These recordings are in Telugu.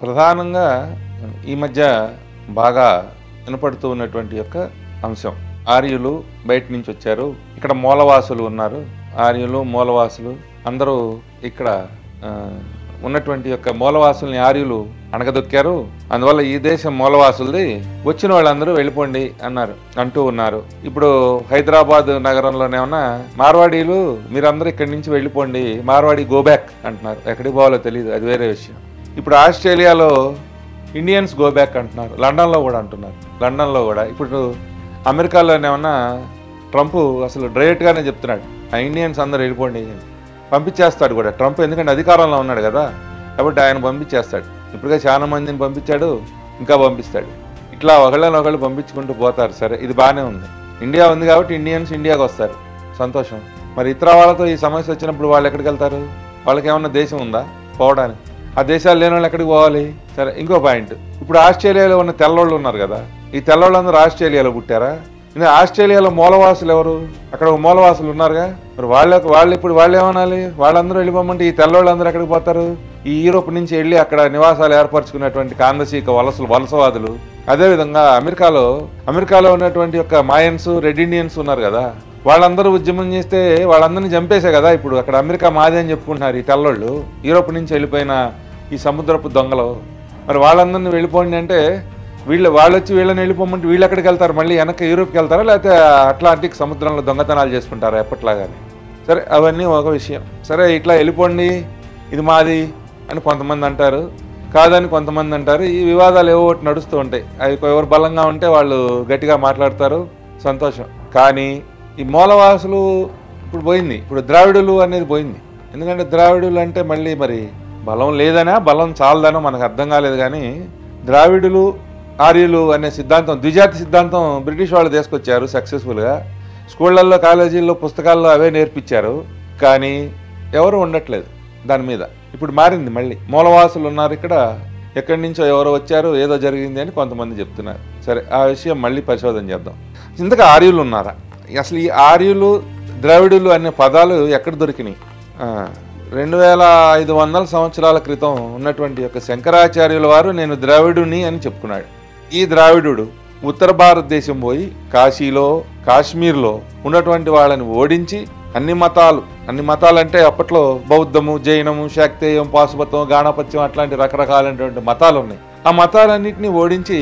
ప్రధానంగా ఈ మధ్య బాగా వినపడుతూ ఉన్నటువంటి యొక్క అంశం, ఆర్యులు బయట నుంచి వచ్చారు, ఇక్కడ మూలవాసులు ఉన్నారు, ఆర్యులు మూలవాసులు అందరూ ఇక్కడ ఉన్నటువంటి యొక్క మూలవాసుల్ని ఆర్యులు అణగదొక్కారు, అందువల్ల ఈ దేశం మూలవాసులది, వచ్చిన వాళ్ళందరూ వెళ్ళిపోండి అంటూ ఉన్నారు. ఇప్పుడు హైదరాబాద్ నగరంలోనేమన్నా మార్వాడీలు మీరందరూ ఇక్కడి నుంచి వెళ్ళిపోండి, మార్వాడి గో బ్యాక్ అంటున్నారు. ఎక్కడికి పోవాలో తెలియదు, అది వేరే విషయం. ఇప్పుడు ఆస్ట్రేలియాలో ఇండియన్స్ గో బ్యాక్ అంటున్నారు, లండన్లో కూడా అంటున్నారు. లండన్లో కూడా ఇప్పుడు అమెరికాలోనేమన్నా ట్రంప్ అసలు డైరెక్ట్గానే చెప్తున్నాడు, ఆ ఇండియన్స్ అందరూ వెళ్ళిపోండి, పంపించేస్తాడు కూడా ట్రంప్, ఎందుకంటే అధికారంలో ఉన్నాడు కదా, కాబట్టి ఆయన పంపించేస్తాడు. ఇప్పుడుగా చాలా మందిని పంపించాడు, ఇంకా పంపిస్తాడు. ఇట్లా ఒకళ్ళనొకళ్ళు పంపించుకుంటూ పోతారు. సరే, ఇది బాగానే ఉంది. ఇండియా ఉంది కాబట్టి ఇండియన్స్ ఇండియాకి వస్తారు, సంతోషం. మరి ఇతర వాళ్ళతో ఈ సమస్య వచ్చినప్పుడు వాళ్ళు ఎక్కడికి వెళ్తారు? వాళ్ళకి ఏమన్నా దేశం ఉందా పోవడానికి? ఆ దేశాలు లేని వాళ్ళు ఎక్కడికి పోవాలి? సరే, ఇంకో పాయింట్, ఇప్పుడు ఆస్ట్రేలియాలో ఉన్న తెల్లోళ్ళు ఉన్నారు కదా, ఈ తెల్లోళ్ళందరూ ఆస్ట్రేలియాలో పుట్టారా? ఆస్ట్రేలియాలో మూలవాసులు ఎవరు? అక్కడ మూలవాసులు ఉన్నారుగా, మరి వాళ్ళు ఇప్పుడు వాళ్ళు ఏమనాలి? వాళ్ళందరూ వెళ్ళిపోమంటే ఈ తెల్లోళ్ళందరూ ఎక్కడికి పోతారు? ఈ యూరోప్ నుంచి వెళ్ళి అక్కడ నివాసాలు ఏర్పరచుకున్నటువంటి కాందశీక వలసవాదులు. అదేవిధంగా అమెరికాలో ఉన్నటువంటి యొక్క మాయన్స్, రెడ్ ఇండియన్స్ ఉన్నారు కదా, వాళ్ళందరూ ఉద్యమం చేస్తే వాళ్ళందరినీ చంపేసే కదా ఇప్పుడు అక్కడ అమెరికా మాదే అని చెప్పుకుంటున్నారు ఈ తెల్లోళ్ళు, యూరోప్ నుంచి వెళ్ళిపోయిన ఈ సముద్రపు దొంగలు. మరి వాళ్ళందరినీ వెళ్ళిపోండి అంటే వాళ్ళు వచ్చి వీళ్ళని వెళ్ళిపోమంటే వీళ్ళు ఎక్కడికి వెళ్తారు? మళ్ళీ వెనక్కి యూరోప్కి వెళ్తారా, లేకపోతే అట్లాంటిక్ సముద్రంలో దొంగతనాలు చేసుకుంటారా ఎప్పట్లాగానే? సరే, అవన్నీ ఒక విషయం. సరే, ఇట్లా వెళ్ళిపోండి, ఇది మాది అని కొంతమంది అంటారు, కాదని కొంతమంది అంటారు. ఈ వివాదాలు ఏవో ఒకటి నడుస్తూ ఉంటాయి. అవి ఎవరు బలంగా ఉంటే వాళ్ళు గట్టిగా మాట్లాడతారు, సంతోషం. కానీ ఈ మూలవాసులు ఇప్పుడు పోయింది, ఇప్పుడు ద్రావిడులు అనేది పోయింది. ఎందుకంటే ద్రావిడులు అంటే మళ్ళీ మరి బలం లేదనా బలం చాలదనో మనకు అర్థం కాలేదు. కానీ ద్రావిడులు ఆర్యులు అనే సిద్ధాంతం, ద్విజాతి సిద్ధాంతం బ్రిటిష్ వాళ్ళు తీసుకొచ్చారు సక్సెస్ఫుల్గా. స్కూళ్ళల్లో, కాలేజీల్లో, పుస్తకాల్లో అవే నేర్పించారు. కానీ ఎవరు ఉండట్లేదు దాని మీద. ఇప్పుడు మారింది, మళ్ళీ మూలవాసులు ఉన్నారు ఇక్కడ, ఎక్కడి నుంచో ఎవరో వచ్చారు, ఏదో జరిగింది అని కొంతమంది చెప్తున్నారు. సరే, ఆ విషయం మళ్ళీ పరిశోధన చేద్దాం. ఇంతగా ఆర్యులు ఉన్నారా? అసలు ఈ ఆర్యులు, ద్రావిడులు అనే పదాలు ఎక్కడ దొరికినాయి? 2500 సంవత్సరాల క్రితం ఉన్నటువంటి యొక్క శంకరాచార్యుల వారు నేను ద్రావిడుని అని చెప్పుకున్నాడు. ఈ ద్రావిడుడు ఉత్తర భారతదేశం పోయి కాశీలో, కాశ్మీర్లో ఉన్నటువంటి వాళ్ళని ఓడించి అన్ని మతాలు అంటే అప్పట్లో బౌద్ధము, జైనము, శాక్తేయం, పాశుపతం, గాణపత్యం అట్లాంటి రకరకాలైనటువంటి మతాలు ఉన్నాయి. ఆ మతాలన్నింటినీ ఓడించి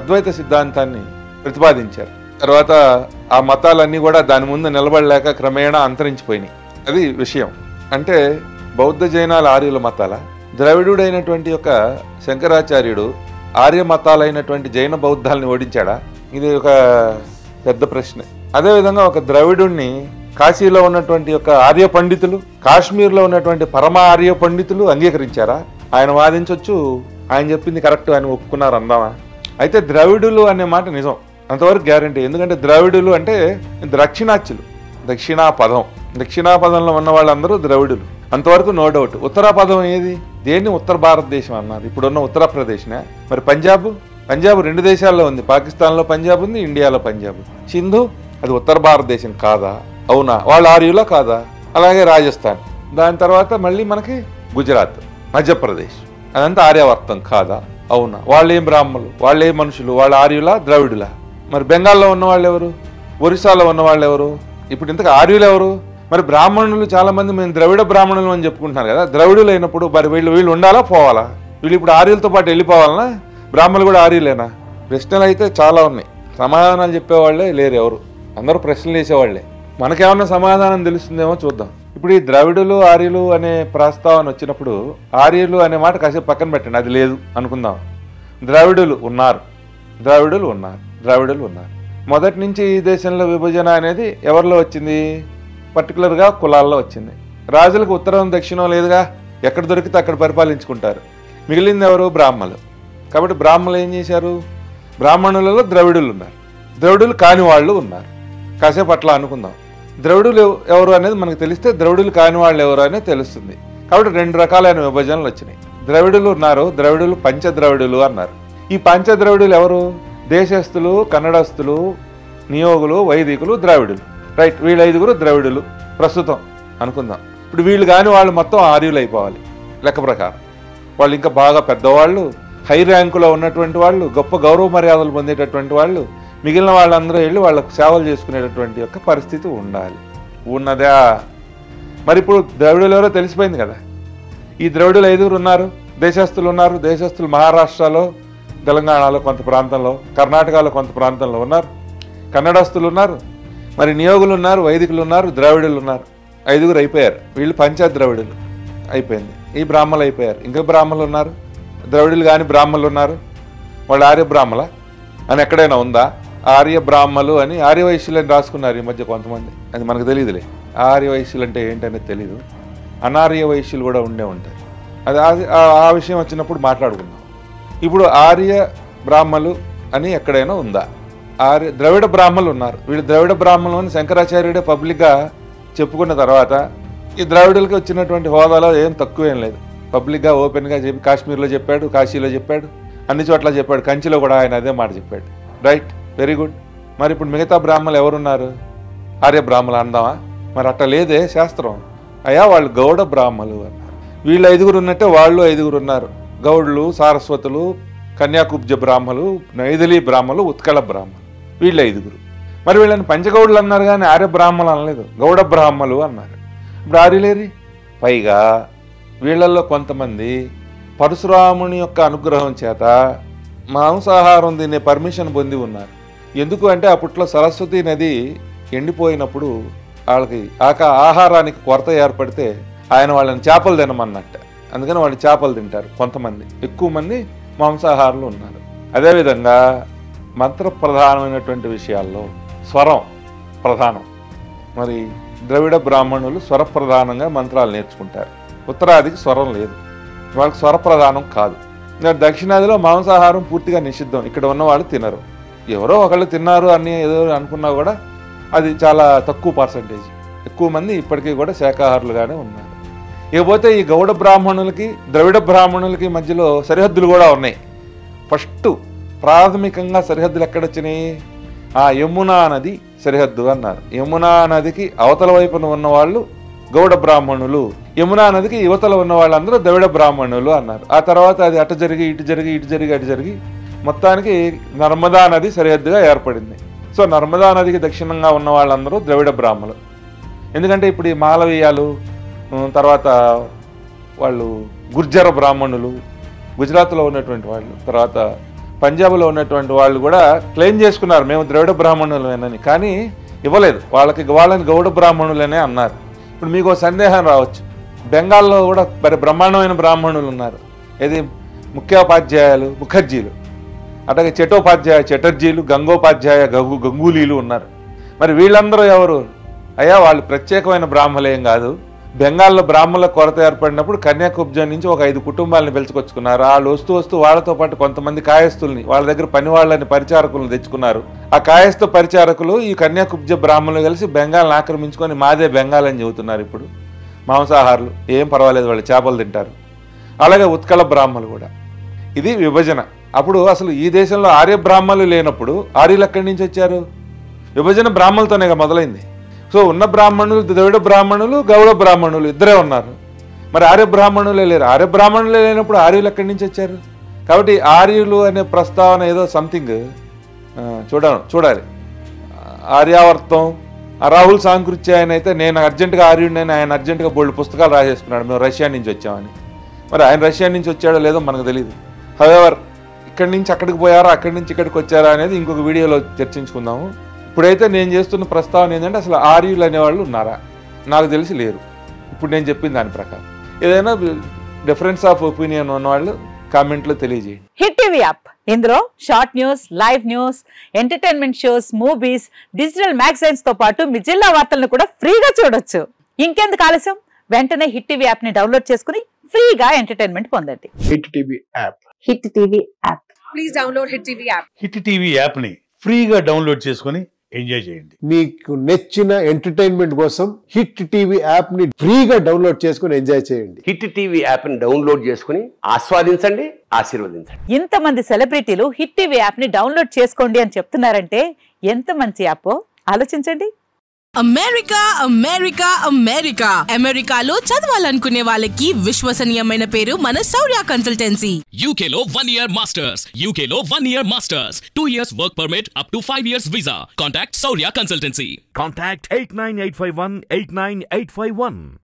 అద్వైత సిద్ధాంతాన్ని ప్రతిపాదించారు. తర్వాత ఆ మతాలన్నీ కూడా దాని ముందు నిలబడలేక క్రమేణా అంతరించిపోయినాయి. అది విషయం. అంటే బౌద్ధ, జైనాలు ఆర్యుల మతాల, ద్రవిడుడైనటువంటి యొక్క శంకరాచార్యుడు ఆర్య మతాలైనటువంటి జైన బౌద్ధాలని ఓడించాడా? ఇది ఒక పెద్ద ప్రశ్న. అదేవిధంగా ఒక ద్రవిడుణ్ణి కాశీలో ఉన్నటువంటి యొక్క ఆర్య పండితులు, కాశ్మీర్లో ఉన్నటువంటి పరమ ఆర్య పండితులు అంగీకరించారా? ఆయన వాదించవచ్చు, ఆయన చెప్పింది కరెక్ట్ అని ఒప్పుకున్నారు అందామా? అయితే ద్రవిడులు అనే మాట నిజం, అంతవరకు గ్యారంటీ. ఎందుకంటే ద్రవిడులు అంటే దక్షిణాచ్యులు, దక్షిణాపదంలో ఉన్న వాళ్ళందరూ ద్రవిడులు, అంతవరకు నో డౌట్. ఉత్తరాపదం ఏది? దేన్ని ఉత్తర భారతదేశం అన్నారు? ఇప్పుడున్న ఉత్తరప్రదేశ్నే. మరి పంజాబ్ 2 దేశాల్లో ఉంది, పాకిస్తాన్లో పంజాబ్ ఉంది, ఇండియాలో పంజాబ్. సింధు అది ఉత్తర భారతదేశం కాదా? అవునా? వాళ్ళ ఆర్యులా కాదా? అలాగే రాజస్థాన్, దాని తర్వాత మళ్ళీ మనకి గుజరాత్, మధ్యప్రదేశ్, అదంతా ఆర్యావర్తం కాదా? అవునా? వాళ్ళేం బ్రాహ్మణులు, వాళ్ళేం మనుషులు, వాళ్ళ ఆర్యులా, ద్రవిడులా? మరి బెంగాల్లో ఉన్నవాళ్ళు ఎవరు? ఒరిస్సాలో ఉన్నవాళ్ళు ఎవరు? ఇప్పుడు ఇంతకు ఆర్యులు ఎవరు? మరి బ్రాహ్మణులు చాలా మంది మేము ద్రవిడ బ్రాహ్మణులు అని చెప్పుకుంటున్నారు కదా, ద్రవిడులు అయినప్పుడు మరి వీళ్ళు ఉండాలా, పోవాలా? వీళ్ళు ఇప్పుడు ఆర్యులతో పాటు వెళ్ళిపోవాలనా? బ్రాహ్మణులు కూడా ఆర్యులేనా? ప్రశ్నలు అయితే చాలా ఉన్నాయి, సమాధానాలు చెప్పేవాళ్లే లేరు ఎవరు, అందరూ ప్రశ్నలు వేసేవాళ్లే. మనకేమన్నా సమాధానం తెలుస్తుందేమో చూద్దాం. ఇప్పుడు ఈ ద్రవిడులు, ఆర్యులు అనే ప్రస్తావన వచ్చినప్పుడు ఆర్యులు అనే మాట కాసేపు పక్కన పెట్టండి, అది లేదు అనుకుందాం. ద్రావిడులు ఉన్నారు. మొదటి నుంచి ఈ దేశంలో విభజన అనేది ఎవరిలో వచ్చింది? పర్టికులర్గా కులాల్లో వచ్చింది. రాజులకు ఉత్తరం దక్షిణం లేదుగా, ఎక్కడ దొరికితే అక్కడ పరిపాలించుకుంటారు. మిగిలింది ఎవరు? బ్రాహ్మణులు. కాబట్టి బ్రాహ్మణులు ఏం చేశారు? బ్రాహ్మణులలో ద్రవిడులు ఉన్నారు, ద్రవిడులు కాని వాళ్ళు ఉన్నారు. కాసేపు అట్లా అనుకుందాం. ద్రవిడులు ఎవరు అనేది మనకు తెలిస్తే ద్రవిడులు కాని వాళ్ళు ఎవరు అనేది తెలుస్తుంది. కాబట్టి 2 రకాలైన విభజనలు వచ్చినాయి. ద్రవిడులు ఉన్నారు, ద్రవిడులు పంచద్రవిడులు అన్నారు. ఈ పంచద్రవిడులు ఎవరు? దేశస్థులు, కన్నడస్థులు, నియోగులు, వైదికులు, ద్రావిడులు. రైట్, వీళ్ళు 5గురు ద్రవిడులు ప్రస్తుతం అనుకుందాం. ఇప్పుడు వీళ్ళు కాని వాళ్ళు మొత్తం ఆర్యులు అయిపోవాలి లెక్క ప్రకారం. వాళ్ళు ఇంకా బాగా పెద్దవాళ్ళు, హై ర్యాంకులో ఉన్నటువంటి వాళ్ళు, గొప్ప గౌరవ మర్యాదలు పొందేటటువంటి వాళ్ళు, మిగిలిన వాళ్ళందరూ వెళ్ళి వాళ్ళకు సేవలు చేసుకునేటటువంటి యొక్క పరిస్థితి ఉండాలి. ఉన్నదా? మరి ఇప్పుడు ద్రవిడులు ఎవరో తెలిసిపోయింది కదా. ఈ ద్రవిడులు 5 ఉన్నారు, దేశస్తులు ఉన్నారు. దేశస్తులు మహారాష్ట్రలో, తెలంగాణలో కొంత ప్రాంతంలో, కర్ణాటకలో కొంత ప్రాంతంలో ఉన్నారు, కన్నడస్తులు ఉన్నారు, మరి నియోగులు ఉన్నారు, వైదికులు ఉన్నారు, ద్రావిడులు ఉన్నారు. 5 అయిపోయారు. వీళ్ళు పంచాయత్ ద్రవిడులు అయిపోయింది. ఈ బ్రాహ్మలు అయిపోయారు. ఇంకా బ్రాహ్మలు ఉన్నారు, ద్రవిడులు కానీ బ్రాహ్మలు ఉన్నారు. వాళ్ళు ఆర్య బ్రాహ్మల అని ఎక్కడైనా ఉందా? ఆర్య బ్రాహ్మలు అని ఆర్యవైశ్యులు అని రాసుకున్నారు ఈ మధ్య కొంతమంది. అది మనకు తెలియదులే. ఆర్యవైశ్యులు అంటే ఏంటనేది తెలీదు. అనార్య వైశ్యులు కూడా ఉండే ఉంటాయి. అది ఆ విషయం వచ్చినప్పుడు మాట్లాడుకుందాం. ఇప్పుడు ఆర్య బ్రాహ్మలు అని ఎక్కడైనా ఉందా? ద్రవిడ బ్రాహ్మలు ఉన్నారు. వీళ్ళు ద్రవిడ బ్రాహ్మణులు అని శంకరాచార్యుడే పబ్లిక్గా చెప్పుకున్న తర్వాత ఈ ద్రావిడులకి వచ్చినటువంటి హోదాలో ఏం తక్కువేం లేదు. పబ్లిక్గా ఓపెన్గా చెప్పి కాశ్మీర్లో చెప్పాడు, కాశీలో చెప్పాడు, అన్ని చోట్ల చెప్పాడు, కంచిలో కూడా ఆయన అదే మాట చెప్పాడు. Right, very good. మరి ఇప్పుడు మిగతా బ్రాహ్మణులు ఎవరున్నారు? ఆర్య బ్రాహ్మణులు అందామా? మరి అట్లా లేదే శాస్త్రం. అయ్యా వాళ్ళు గౌడ బ్రాహ్మలు అన్నారు. వీళ్ళు 5 ఉన్నట్టే వాళ్ళు 5 ఉన్నారు. గౌడులు, సారస్వతులు, కన్యాకుబ్జ బ్రాహ్మలు, నైదలి బ్రాహ్మలు, ఉత్కళ బ్రాహ్మలు, వీళ్ళు 5. మరి వీళ్ళని పంచగౌడులు అన్నారు కానీ ఆర్య బ్రాహ్మణులు అనలేదు, గౌడ బ్రాహ్మలు అన్నారు. ఇప్పుడు ఆర్యులేరి. పైగా వీళ్ళల్లో కొంతమంది పరశురాముని యొక్క అనుగ్రహం చేత మాంసాహారం తినే పర్మిషన్ పొంది ఉన్నారు. ఎందుకు అంటే అప్పట్లో సరస్వతి నది ఎండిపోయినప్పుడు వాళ్ళకి ఆహారానికి కొరత ఏర్పడితే ఆయన వాళ్ళని చేపలు తినమన్నట్ట. అందుకని వాళ్ళు చేపలు తింటారు కొంతమంది. ఎక్కువ మంది మాంసాహారులు ఉన్నారు. అదేవిధంగా మంత్ర ప్రధానమైనటువంటి విషయాల్లో స్వరం ప్రధానం. మరి ద్రవిడ బ్రాహ్మణులు స్వర ప్రధానంగా మంత్రాలు నేర్చుకుంటారు. ఉత్తరాదికి స్వరం లేదు, వాళ్ళకి స్వర ప్రధానం కాదు. దక్షిణాదిలో మాంసాహారం పూర్తిగా నిషిద్ధం. ఇక్కడ ఉన్న వాళ్ళు తినరు. ఎవరో ఒకళ్ళు తిన్నారు అని ఏదో అనుకున్నా కూడా అది చాలా తక్కువ పర్సంటేజ్. ఎక్కువ మంది ఇప్పటికీ కూడా శాకాహారులుగానే ఉన్నారు. ఇకపోతే ఈ గౌడ బ్రాహ్మణులకి ద్రవిడ బ్రాహ్మణులకి మధ్యలో సరిహద్దులు కూడా ఉన్నాయి. ఫస్ట్ ప్రాథమికంగా సరిహద్దులు ఎక్కడొచ్చినాయి? యమునా నది సరిహద్దు అన్నారు. యమునా నదికి అవతల వైపున ఉన్నవాళ్ళు గౌడ బ్రాహ్మణులు, యమునా నదికి యువతల ఉన్న వాళ్ళందరూ ద్రవిడ బ్రాహ్మణులు అన్నారు. ఆ తర్వాత అది అటు జరిగి ఇటు జరిగి ఇటు జరిగి అటు జరిగి మొత్తానికి నర్మదా నది సరిహద్దుగా ఏర్పడింది. సో నర్మదా నదికి దక్షిణంగా ఉన్న వాళ్ళందరూ ద్రవిడ బ్రాహ్మణులు. ఎందుకంటే ఇప్పుడు ఈ మాలవీయాలు, తర్వాత వాళ్ళు గుర్జర బ్రాహ్మణులు, గుజరాత్లో ఉన్నటువంటి వాళ్ళు, తర్వాత పంజాబ్లో ఉన్నటువంటి వాళ్ళు కూడా క్లెయిమ్ చేసుకున్నారు మేము ద్రవిడ బ్రాహ్మణులమేనని. కానీ ఇవ్వలేదు. వాళ్ళని గౌడ బ్రాహ్మణులనే అన్నారు. ఇప్పుడు మీకు సందేహం రావచ్చు, బెంగాల్లో కూడా మరి బ్రహ్మాండమైన బ్రాహ్మణులు ఉన్నారు. ఏది ముఖ్యోపాధ్యాయులు, ముఖర్జీలు, అట్లాగే చటర్జీలు, గంగోపాధ్యాయ, గంగూలీలు ఉన్నారు. మరి వీళ్ళందరూ ఎవరు? అయ్యా వాళ్ళు ప్రత్యేకమైన బ్రాహ్మలేం కాదు. బెంగాల్లో బ్రాహ్మణుల కొరత ఏర్పడినప్పుడు కన్యాకుబ్జం నుంచి ఒక 5 కుటుంబాలను పిలుచుకొచ్చుకున్నారు. వాళ్ళు వస్తూ వాళ్ళతో పాటు కొంతమంది కాయస్తుల్ని, వాళ్ళ దగ్గర పని వాళ్ళని, పరిచారకులను తెచ్చుకున్నారు. ఆ కాయస్థ పరిచారకులు ఈ కన్యాకుబ్జ బ్రాహ్మణులు కలిసి బెంగాల్ని ఆక్రమించుకొని మాదే బెంగాల్ అని చెబుతున్నారు. ఇప్పుడు మాంసాహారులు ఏం పర్వాలేదు, వాళ్ళు చేపలు తింటారు. అలాగే ఉత్కళ బ్రాహ్మణులు కూడా. ఇది విభజన. అప్పుడు అసలు ఈ దేశంలో ఆర్య బ్రాహ్మణులు లేనప్పుడు ఆర్యులు ఎక్కడి నుంచి వచ్చారు? విభజన బ్రాహ్మణులతోనే మొదలైంది. సో ఉన్న బ్రాహ్మణులు ద్రవిడ బ్రాహ్మణులు, గౌడ బ్రాహ్మణులు ఇద్దరే ఉన్నారు. మరి ఆర్య బ్రాహ్మణులే లేరు. ఆర్య బ్రాహ్మణులే లేనప్పుడు ఆర్యులు ఎక్కడి నుంచి వచ్చారు? కాబట్టి ఆర్యులు అనే ప్రస్తావన ఏదో సంథింగ్ చూడాలి. ఆర్యావర్తం, రాహుల్ సాంకృత్య ఆయన అయితే నేను అర్జెంటుగా ఆర్యుడిని, ఆయన అర్జెంటుగా బోల్డ్ పుస్తకాలు రాసేసుకున్నాడు మేము రష్యా నుంచి వచ్చామని. మరి ఆయన రష్యా నుంచి వచ్చాడో లేదో మనకు తెలియదు. హవెవర్ ఇక్కడి నుంచి అక్కడికి పోయారా, అక్కడి నుంచి ఇక్కడికి వచ్చారా అనేది ఇంకొక వీడియోలో చర్చించుకుందాము. ఇప్పుడైతే నేను చేస్తున్న ప్రస్తావన ఏంటంటే అసలు ఆర్యులు అనేవాళ్ళు ఉన్నారా? నాకు తెలిసి లేరు. ఇప్పుడు నేను చెప్పిన దాని ప్రకారం. ఏదైనా డిఫరెన్స్ ఆఫ్ ఒపీనియన్ ఉన్నవాళ్ళు కామెంట్లో తెలియజేయండి. హిట్ టీవీ యాప్, ఇందులో short news, live news, entertainment shows, movies, digital magazines తో పాటు మీ జిల్లా వార్తలను కూడా ఫ్రీగా చూడొచ్చు. ఇంకెందుకు ఆలస్యం, వెంటనే హిట్ టీవీ యాప్ ని డౌన్లోడ్ చేసుకుని ఫ్రీగా ఎంటర్టైన్మెంట్ పొందండి. Hit TV app. Hit TV app. Please download hit TV app. Hit TV app ని ఫ్రీగా డౌన్లోడ్ చేసుకుని ఎంజాయ్ చేయండి. మీకు నచ్చిన ఎంటర్టైన్మెంట్ కోసం హిట్ టీవీ యాప్ ని ఫ్రీగా డౌన్లోడ్ చేసుకుని ఎంజాయ్ చేయండి. హిట్ టీవీ యాప్ ని డౌన్లోడ్ చేసుకుని ఆస్వాదించండి, ఆశీర్వదించండి. ఇంతమంది సెలబ్రిటీలు హిట్ టీవీ యాప్ ని డౌన్లోడ్ చేసుకోండి అని చెప్తున్నారంటే ఎంత మంచి యాప్ ఆలోచించండి. అమెరికా అమెరికా అమెరికా అమెరికాలో చదవాలనుకునే వాళ్ళకి విశ్వసనీయమైన పేరు మన శౌర్య కన్సల్టెన్సీ. UK లో 1 year masters. UK లో 1 year masters. 2 years work permit up to 5 years visa. Contact Saurya Consultancy. Contact 89851 89851.